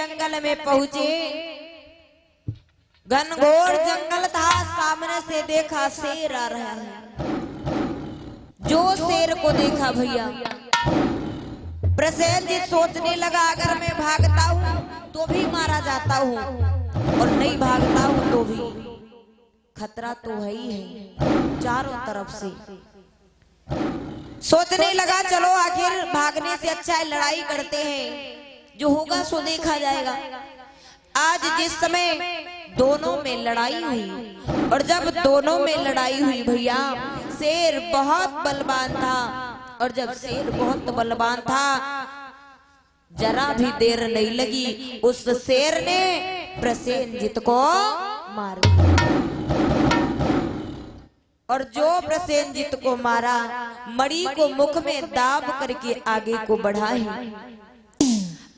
जंगल में पहुंचे। घनघोर जंगल था, सामने से देखा शेर आ रहा है। जो शेर को देखा भैया प्रसेनजीत सोचने लगा, अगर मैं भागता हूँ तो भी मारा जाता हूँ और नहीं भागता हूँ तो भी खतरा तो है ही है चारों तरफ से। सोचने लगा चलो आखिर भागने से अच्छा है लड़ाई करते हैं, जो होगा सो देखा जाएगा। आज जिस समय दोनों में लड़ाई हुई और जब दोनों में लड़ाई हुई भैया शेर बहुत बलवान था, और जब शेर बहुत बलवान था जरा भी देर नहीं लगी, उस शेर ने प्रसेनजीत को मार दिया। और जो प्रसेनजीत को मारा, मणि को मुख में दाब करके आगे को बढ़ा है,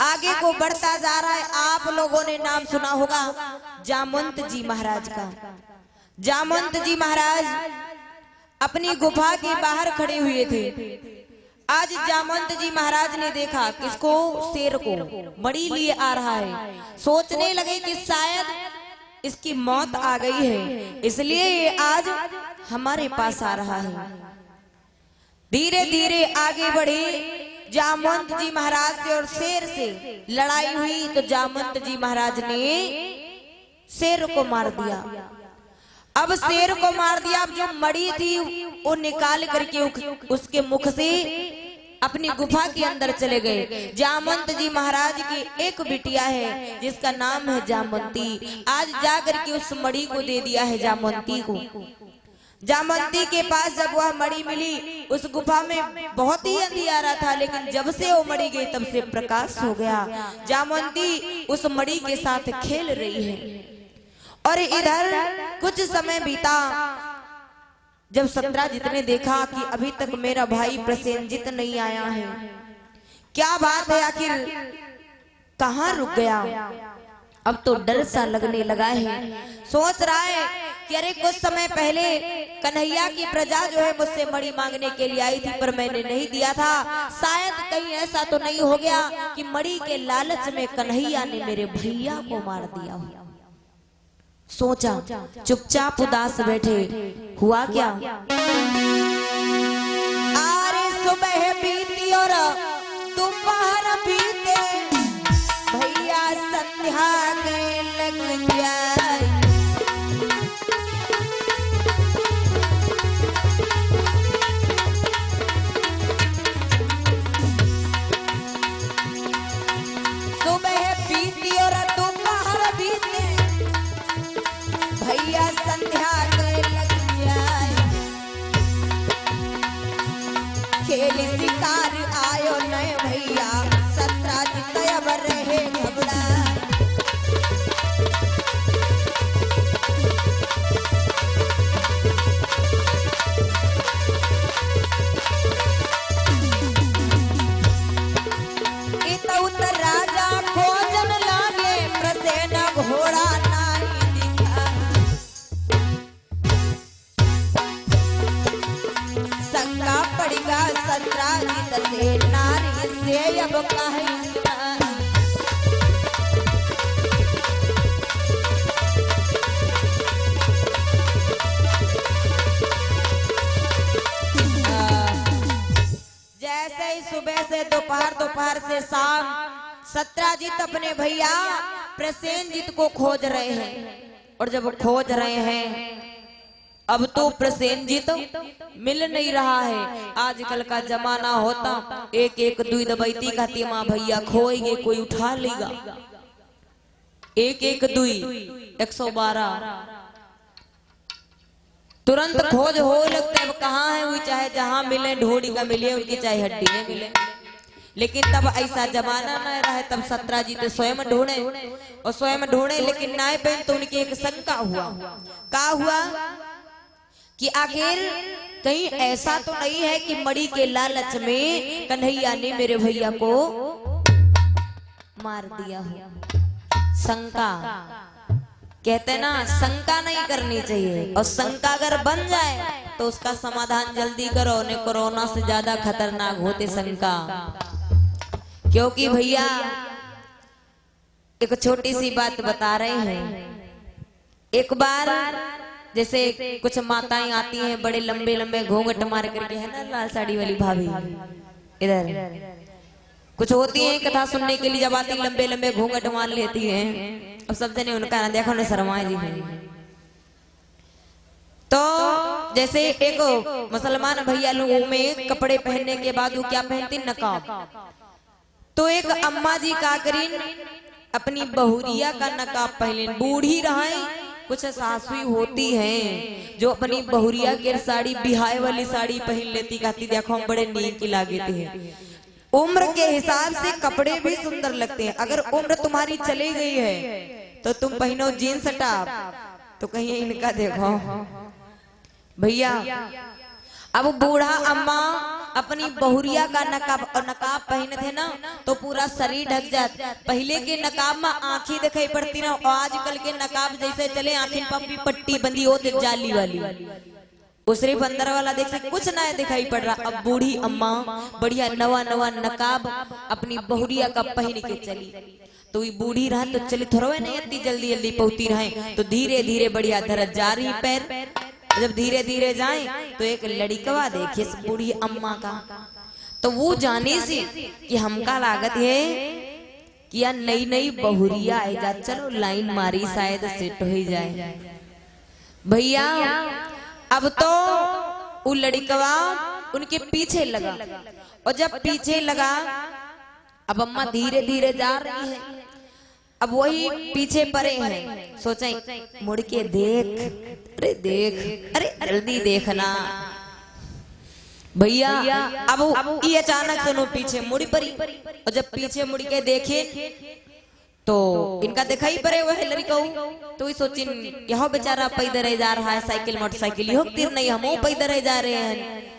आगे को बढ़ता जा रहा है। आप लोगों ने नाम सुना होगा जामवंत जी महाराज का। जामवंत जी महाराज अपनी गुफा के बाहर खड़े हुए थे। आज जामवंत जी महाराज ने देखा किसको, शेर को मणि लिए आ रहा है। सोचने लगे कि शायद इसकी मौत आ गई है, इसलिए ये आज हमारे पास आ रहा है। धीरे धीरे आगे बढ़े। जामवंत जी महाराज से और शेर से लड़ाई हुई तो जामवंत जी महाराज ने शेर को मार दिया। अब शेर को मार दिया, अब जो मणि थी वो निकाल करके उसके मुख से अपनी गुफा के अंदर चले गए। जामवंत जी महाराज की एक बिटिया है जिसका नाम है जामवंती। आज जा करके उस मणि को दे दिया है जामवंती को। जामवंती के पास जब वह मणि मिली, उस गुफा में बहुत ही अंधियारा था, लेकिन जब से वो मणि गई तब से प्रकाश हो गया। जामवंती उस मणि के साथ खेल रही है। और इधर कुछ समय बीता, जब सत्राजित ने देखा कि अभी तक मेरा भाई प्रसेनजीत नहीं आया है, क्या बात है, आखिर कहाँ रुक गया। अब तो डर सा लगने लगा है। सोच रहा है कि अरे कुछ समय पहले कन्हैया की प्रजा जो है मुझसे मणि मांगने के लिए आई थी, पर मैंने नहीं दिया था। शायद कहीं ऐसा तो नहीं हो गया कि मणि के लालच में कन्हैया ने मेरे भैया को मार दिया हो। सोचा, चुपचाप उदास बैठे। हुआ क्या, अरे सुबह बीती और दोपहर बीते, भैया संध्या के लग जाए। सुबह बीती और दोपहर बीते, भैया संध्या के लग जाए। खेल शिकार आयो नए भैया, सत्राजित अब रहे घबराए। इत राजा खोजन लागे, प्रसेन घोड़ा पड़ेगा। सत्राजित से नारी से अब कहीं जैसे ही सुबह से दोपहर, दोपहर से शाम, सत्राजित अपने भैया प्रसेनजीत को खोज रहे हैं। और जब खोज रहे हैं, अब तो प्रसेनजीत मिल नहीं रहा है। आजकल का जमाना होता एक एक दुई दबैती का तीमा भैया खोएंगे, कोई उठा लेगा। एक एक दुई 112 तुरंत खोज हो लगता है। कहाँ है वो, चाहे जहाँ मिले ढोड़ी का मिले उनकी, चाहे हड्डी में मिले। लेकिन तब ऐसा जमाना न रहा है। तब सत्राजित स्वयं ढूंढे और स्वयं ढूंढे, लेकिन नाय पहन तो उनकी एक शंका हुआ। क्या हुआ कि आखिर कहीं ऐसा तो नहीं है कि मणि के लालच में कन्हैया ने मेरे भैया को मार दिया हो। शंका कहते ना, शंका नहीं करनी चाहिए, और शंका अगर बन जाए तो उसका समाधान जल्दी करो। ने कोरोना से ज्यादा खतरनाक होते शंका। क्योंकि भैया एक छोटी सी बात बता रहे हैं। एक बार जैसे कुछ माताएं आती हैं बड़े लंबे लंबे घूंघट मार करके, है ना लाल साड़ी वाली भाभी, इधर कुछ होती हैं कथा सुनने के लिए, जब आती लंबे लंबे घूंघट मार लेती हैं। अब सब जने उनका ना देखो उन्हें शर्माए जी हैं। तो जैसे एक मुसलमान भैया लोगों में कपड़े पहनने के बाद वो क्या पहनती, नकाब। तो एक अम्मा जी का करीन अपनी बहुरिया का नकाब पहने, बूढ़ी रहे कुछ सासुई होती हैं जो अपनी बहुरिया की साड़ी बिहाय वाली साड़ी पहन लेती, कहती देखो हम बड़े नीक की लागती है। उम्र के हिसाब से कपड़े भी सुंदर लगते हैं। अगर उम्र तुम्हारी चली गई है तो तुम पहनो जीन्स टॉप, तो कहीं इनका देखो भैया। अब बूढ़ा अम्मा अपनी बहुरिया का नकाब पहने थे ना, तो पूरा शरीर ढक जाता। पहले के नकाब में आंखें दिखाई पड़ती ना, आजकल के नकाब जैसे चले आंखें पर पट्टी बंदी होती जाली वाली, वो सिर्फ अंदर वाला देख सकते, कुछ ना दिखाई पड़ रहा। अब बूढ़ी अम्मा बढ़िया नवा नवा नकाब अपनी बहुरिया का पहन के चली। तो ये बूढ़ी रहा तो चली थोड़ा नहीं इतनी जल्दी जल्दी पहुंचती रहे, तो धीरे धीरे बढ़िया धरत जा रही पैर। जब धीरे धीरे जाए तो एक लड़कवा देखिए बूढ़ी अम्मा का, तो वो जाने से कि हमका लागत है कि यार नई नई बहुरिया आई जा, चलो लाइन मारी शायद सेट हो जाए। भैया अब तो वो लड़कवा उनके पीछे लगा, और जब पीछे लगा अब अम्मा धीरे धीरे जा रही है, अब वही पीछे पड़े हैं। सोचे मुड़ के देख, अरे देख, अरे जल्दी देखना भैया। अब ये अचानक से नो पीछे मुड़ी पड़ी, और जब पीछे मुड़ के देखे तो इनका दिखाई पड़े वह लड़का। तो ये सोचिन यह बेचारा पैदल जा रहा है, साइकिल मोटरसाइकिल हो तीर नहीं, हम पैदल जा रहे हैं।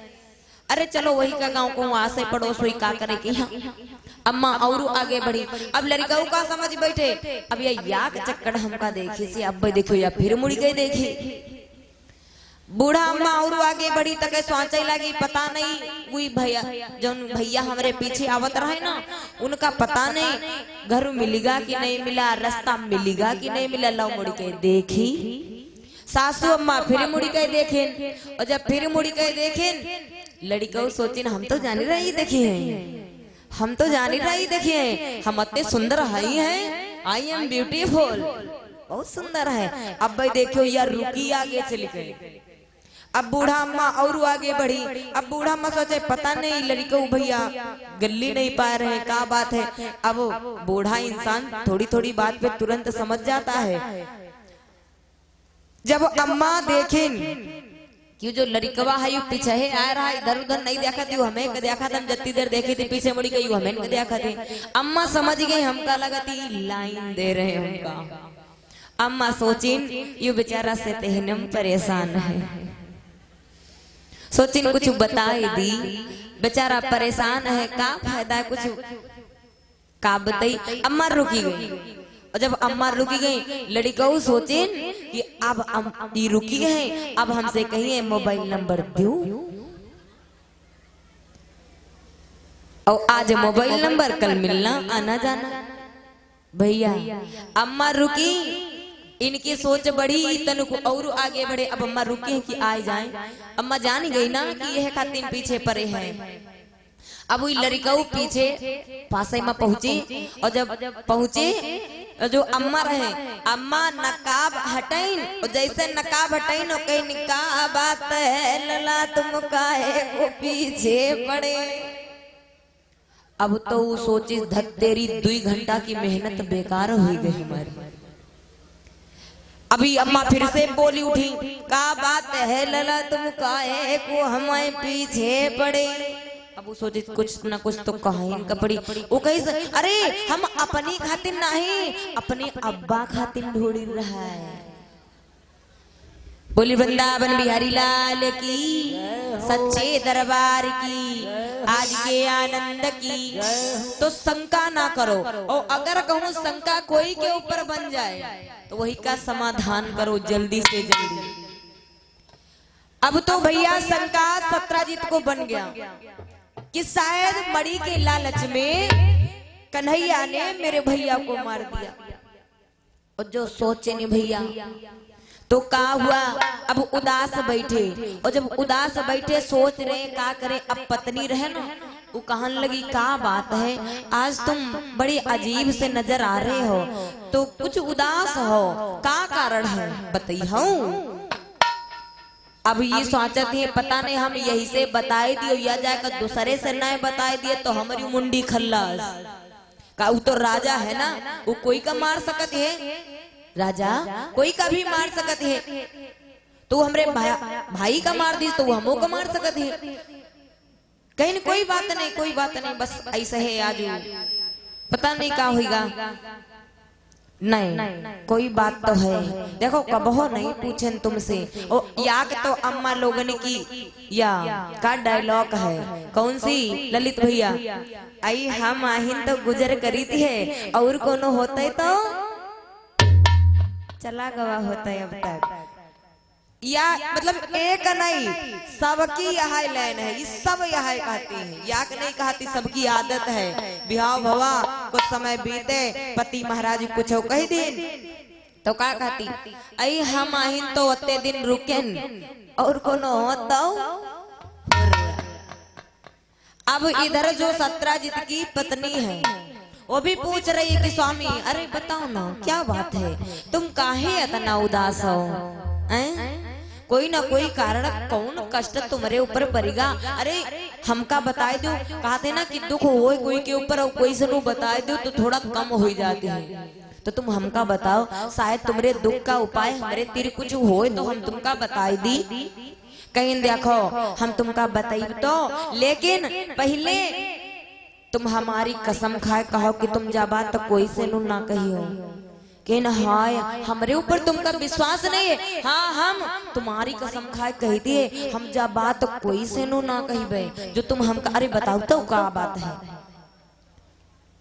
अरे चलो वही का गांव को वहां से पड़ोस हुई का करे कि अम्मा और आगे बढ़ी। अब लड़का का समझ बैठे, अब ये याक चक्कर हमका देखी सी, अब देखो या फिर मुड़ गई देखी। बूढ़ा अम्मा और आगे बढ़ी तक सोचे लगी, पता नहीं वही भैया जो भैया हमारे पीछे आवत रहे ना, उनका पता नहीं घर मिलेगा कि नहीं मिला, रास्ता मिलेगा कि नहीं मिला। लो मुड़ के देखी सासू अम्मा, फिर मुड़ के देखे, और जब फिर मुड़ के देखे लड़का सोचिन हम तो जानी रही देखे हैं, हम तो जानी रही देखे हैं, हम इतने सुंदर हई हैं, आई एम ब्यूटीफुल, बहुत सुंदर है। अब भाई देखो यार रुकी आगे चली गई। अब बूढ़ा अम्मा और आगे बढ़ी। अब बूढ़ा अम्मा सोचे पता नहीं लड़का भैया गली नहीं पा रहे हैं, क्या बात है। अब बूढ़ा इंसान थोड़ी थोड़ी बात पे तुरंत समझ जाता है। जब अम्मा देखें कि जो लड़कवा है पीछे है आ रहा है, इधर उधर नहीं देखा थी, हमें देखा था, जत्ती देर देखी थी पीछे मुड़ी गई, हमें देखा थी। अम्मा समझ गई हमका लगा थी लाइन दे रहे हमका। अम्मा सोचिन ये बेचारा से तेहनम परेशान है, सोचिन कुछ बताई दी, बेचारा परेशान है, का फायदा है कुछ का बताई। अम्मा रुकी गई, और जब अम्मा रुकी गई लड़का सोचिन कि अब ये रुकी है, अब हमसे कहिए मोबाइल नंबर दो, और आज मोबाइल नंबर कल मिलना आना जाना। भैया अम्मा रुकी, इनकी सोच बढ़ी तनु को और आगे बढ़े। अब अम्मा रुकी है कि आ जाए, अम्मा जान गई ना कि यह खातिर पीछे पड़े हैं। अब वही लड़का पीछे पासे में पहुंची, और जब पहुंचे जो अम्मा रहे, अम्मा नकाब हटाइन, और जैसे नकाब हटाइन कहीं का बात है लला तुम काहे को पीछे पड़े। अब तो वो सोची धत तेरी 2 घंटा की मेहनत बेकार हो गई हमारी। अभी अम्मा फिर से बोली उठी, का बात है लला तुम काहे को हमारे पीछे पड़े। अब वो सोचे कुछ ना कुछ तो कहानी कपड़ी। वो कही अरे हम अपनी खातिर नहीं, अपने अब्बा खातिर ढूंढ रहा है। बोली वृंदावन बिहारी लाल की, सच्चे दरबार की, आज के आनंद की। तो शंका ना करो, और अगर कहूँ शंका कोई के ऊपर बन जाए तो वही का समाधान करो जल्दी से जल्दी। अब तो भैया शंका सत्राजित को बन गया कि शायद मड़ी के लालच में कन्हैया ने मेरे भैया को मार दिया। और जो सोचे नहीं भैया तो का हुआ, अब उदास बैठे, और जब उदास बैठे सोच रहे का करे, अब पत्नी रहे ना, वो कहने लगी का बात है, आज तुम बड़ी अजीब से नजर आ रहे हो, तो कुछ उदास हो, का कारण है बताइए। अब ये सोचती है पता नहीं हम यही से बताए दियो या जाकर दूसरे से नहीं बताए दिए तो हमारी मुंडी खल्लास का, वो तो राजा है ना, वो कोई का मार सकत है, राजा कोई का भी मार सकत है, तो हमरे भाई का मार दी तो हमो का मार सकत है, कहीं कोई बात नहीं, कोई बात नहीं, बस ऐसा है आज पता नहीं क्या होगा, नहीं कोई बात तो है, देखो कबहो नहीं पूछन तुमसे, ओ याक तो अम्मा लोगन की या का डायलॉग है, कौन सी ललित भैया, आई हम आहिन तो गुजर करी थी है, और कोनो होता है तो चला गवा होता है अब तक, या मतलब एक नहीं सबकी यह लाइन है, ये सब यह कहती है, याक नहीं कहती, सबकी आदत है, बिहाव भवा कुछ समय बीते, पति महाराज कुछ कही दिन तो का कहती, आई हम आहिन तो अत्ते दिन रुकेन और कोनो होता। अब इधर जो सत्राजित की पत्नी है वो भी पूछ रही है कि स्वामी अरे बताओ ना क्या बात है, तुम काहे इतना उदास हो, कोई ना कोई कारण, कौन कष्ट तुम्हारे ऊपर पड़ेगा, अरे हमका बताए दो, कहते ना कि दुख हो कोई के ऊपर और कोई से बताए दो तो थोड़ा कम हो जाते हैं, तो तुम हमका बताओ, शायद तुम्हारे दुख का उपाय हमारे तीर कुछ हो तो हम तुमका बताई दी, कहीं देखो हम तुमका बताई तो, लेकिन पहले तुम हमारी कसम खाए कहो कि तुम जाबा तो कोई से नु ना कहियो, कि न हाय हमरे ऊपर तुमका विश्वास नहीं है, हाँ हम तुम्हारी कसम खाए कही दिए, हम जाबा तो कोई से नु ना कहिबे, जो तुम हमका, अरे बताओ तो क्या बात है,